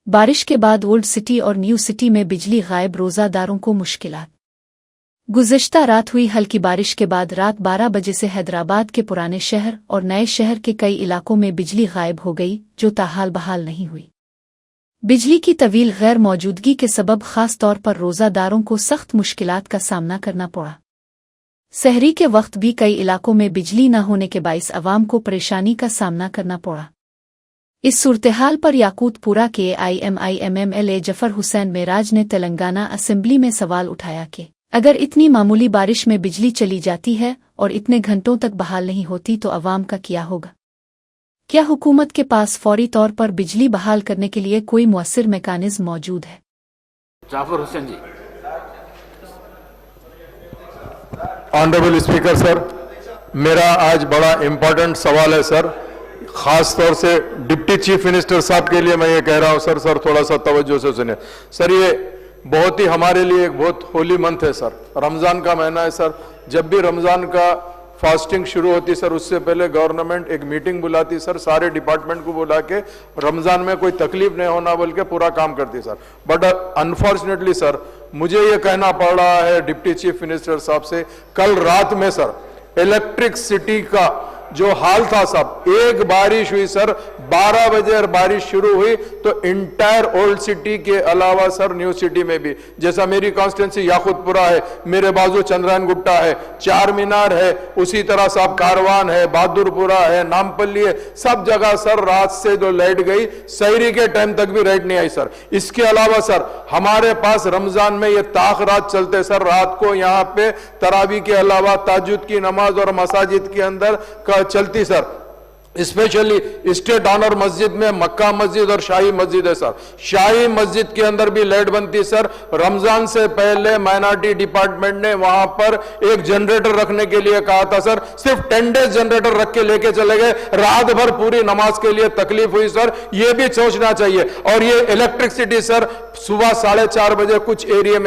बारिश के बाद ओल्ड सिटी और न्यू सिटी में बिजली गायब, रोज़ादारों को मुश्किलात। गुज़िश्ता रात हुई हल्की बारिश के बाद रात 12 बजे से हैदराबाद के पुराने शहर और नए शहर के कई इलाकों में बिजली गायब हो गई, जो ताहाल बहाल नहीं हुई। बिजली की तवील गैर मौजूदगी के सबब ख़ास तौर पर रोज़ादारों को सख्त मुश्किलात का सामना करना पड़ा। सहरी के वक्त भी कई इलाकों में बिजली न होने के बाइस अवाम को परेशानी का सामना करना पड़ा। इस सूरत-ए-हाल पर याकूतपुरा के IMIM MLA जफर हुसैन मेराज ने तेलंगाना असेंबली में सवाल उठाया कि अगर इतनी मामूली बारिश में बिजली चली जाती है और इतने घंटों तक बहाल नहीं होती तो अवाम का क्या होगा? क्या हुकूमत के पास फौरी तौर पर बिजली बहाल करने के लिए कोई मुअस्सिर मैकेनिज्म मौजूद है? जाफर हुसैन जी। ऑनरेबल स्पीकर सर, मेरा आज बड़ा इंपॉर्टेंट सवाल है सर, खास तौर से डिप्टी चीफ मिनिस्टर साहब के लिए मैं ये कह रहा हूं सर थोड़ा सा तवज्जो से सुनिए सर। ये बहुत ही हमारे लिए एक बहुत होली मंथ है सर, रमजान का महीना है सर। जब भी रमजान का फास्टिंग शुरू होती सर, उससे पहले गवर्नमेंट एक मीटिंग बुलाती सर, सारे डिपार्टमेंट को बुला के रमजान में कोई तकलीफ नहीं होना बोल के पूरा काम करती सर। बट अनफॉर्चुनेटली सर, मुझे ये कहना पड़ रहा है डिप्टी चीफ मिनिस्टर साहब से, कल रात में सर इलेक्ट्रिक सिटी का जो हाल था साहब, एक बारिश हुई सर, 12 बजे और बारिश शुरू हुई तो इंटायर ओल्ड सिटी के अलावा सर न्यू सिटी में भी, जैसा मेरी कॉन्स्टिट्यूंसी याकूतपुरा है, मेरे बाजू चंद्रायन गुट्टा है, चार मीनार है, उसी तरह साहब कारवान है, बहादुरपुरा है, नामपल्ली है, सब जगह सर रात से जो लाइट गई, सहरी के टाइम तक भी लाइट नहीं आई सर। इसके अलावा सर हमारे पास रमजान में ये ताख रात चलते सर, रात को यहाँ पे तरावी के अलावा ताजुद की नमाज और मसाजिद के अंदर चलती सर, स्पेशली स्टेट ऑनर मस्जिद में मक्का मस्जिद और शाही मस्जिद है सर। शाही मस्जिद के अंदर भी लाइट बनती सर। रमजान से पहले माइनॉरिटी डिपार्टमेंट ने वहां पर एक जनरेटर रखने के लिए कहा था सर, सिर्फ 10 डेज जनरेटर रख के लेके चले गए, रात भर पूरी नमाज के लिए तकलीफ हुई सर। ये भी सोचना चाहिए। और ये इलेक्ट्रिसिटी सर सुबह 4:30 बजे कुछ एरिया में